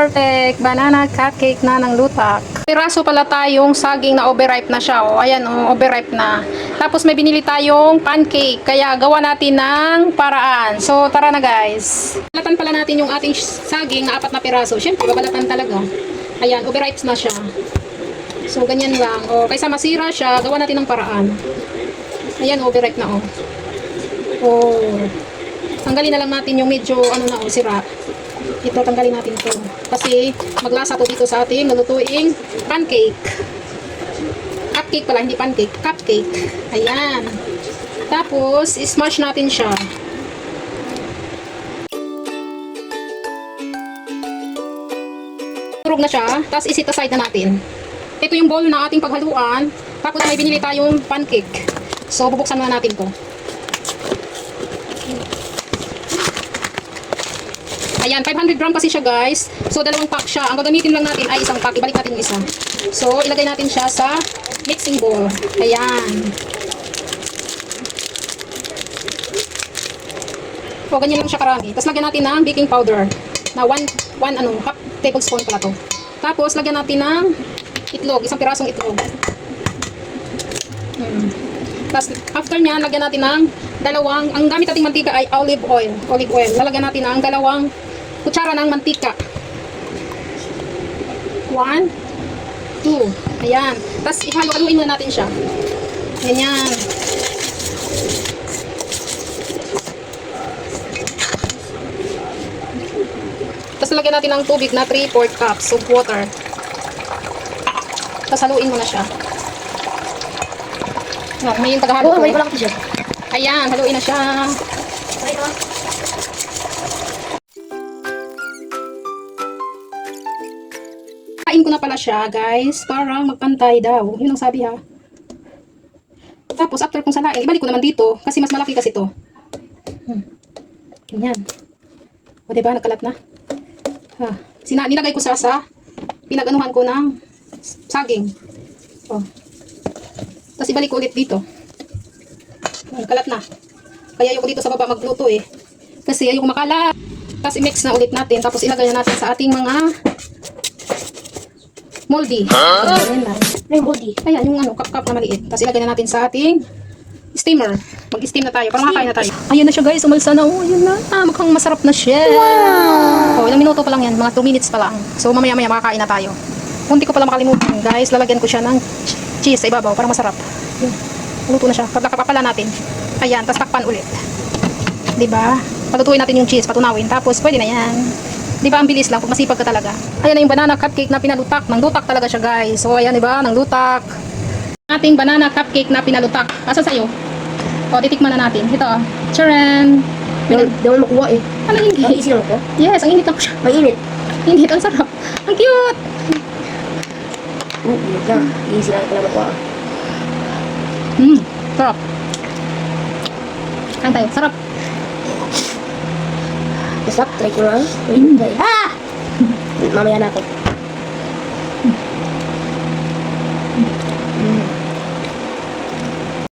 perfect banana cupcake na ng lutak. Piraso pala tayong saging na overripe na siya. O, ayan o, overripe na. Tapos may binili tayong pancake. Kaya gawa natin ng paraan. So, tara na guys. Balatan pala natin yung ating saging na 4 na piraso. Siyempre, babalatan talaga. Ayan, overripe na siya. So, ganyan lang. O, kaysa masira siya, gawa natin ng paraan. Ayan, overripe na o. O, tanggalin na lang natin yung medyo, sira. Ito, tanggalin natin ito. Kasi, maglasa to dito sa ating nalutuing pancake. Cupcake pala, hindi pancake. Cupcake. Ayan. Tapos, smash natin siya. Turog na siya. Tapos, isit aside na natin. Ito yung bowl na ating paghaluan. Tapos, may binili tayong pancake. So, bubuksan na natin to. Ayan, 500 gram kasi siya guys. So, 2 pack siya. Ang gagamitin lang natin ay 1 pack. Ibalik natin yung isa. So, ilagay natin siya sa mixing bowl. Ayan. O, ganyan lang siya karami. Tapos, lagyan natin ng baking powder. Na 1 half tablespoon pala to. Tapos, lagyan natin ng itlog. 1 pirasong itlog. Tapos, after niya, lagyan natin ng ang gamit nating mantika ay olive oil. Olive oil. Lalagyan natin ng 2 kutsara ng mantika. 1, 2. Ayan. Tapos, ihalo-haluin muna natin siya. Ganyan. Tapos, lagyan natin ng tubig na 3/4 cups of water. Tapos, haluin mo na siya. No, may yung paghalo ko. May pala ko siya. Ayan, haluin na siya. Kain ko na pala siya, guys, para magpantay daw. Yun ang sabi ha. Tapos, after kong salain, ibalik ko naman dito kasi mas malaki kasi to. Ganyan. O, diba? Nagkalat na. Ha. Nilagay ko sa pinag-anuhan ko ng saging. O. Tapos, ibalik ko ulit dito. Nagkalat na. Kaya ayoko dito sa baba magluto eh. Kasi ayoko makalat. Tapos, i-mix na ulit natin. Tapos, ilagay na natin sa ating mga moldy. Ayan na. May moldy. Ayan, yung cup na maliit. Tapos ilagay na natin sa ating steamer. Mag-steam na tayo. Para makakain na tayo. Ayun na siya guys. Umalsa na. Oh, ayun na. Mukhang masarap na siya. Wow! Oh, ilang minuto pa lang yan. Mga 2 minutes pa lang. So, mamaya-maya makakain na tayo. Munti ko pala makalimutan guys. Lalagyan ko siya ng cheese sa ibabaw. Para masarap. Yun. Luto na siya. Kapapala natin. Ayan. Tapos takpan ulit. Diba? Palutuin natin yung cheese. Patunawin. Tapos, pwede na yan. Di ba ang bilis lang pag masipag ka talaga. Ayan na yung banana cupcake na pinalutak. Nang lutak talaga siya guys. So ayan, di ba? Nang lutak. Ating banana cupcake na pinalutak. Asa sa'yo? O, titikman na natin. Ito. Charan! Di mo makuha eh. Ano yung Ang easy lang ko. Yes, ang init lang siya. Mainit. Init, ang sarap. Ang cute! Init na. Easy lang pala makuha. Sarap. Kain tayo. Sarap. Masarap. Try ko lang. Wait. Ah! Mamaya na ako.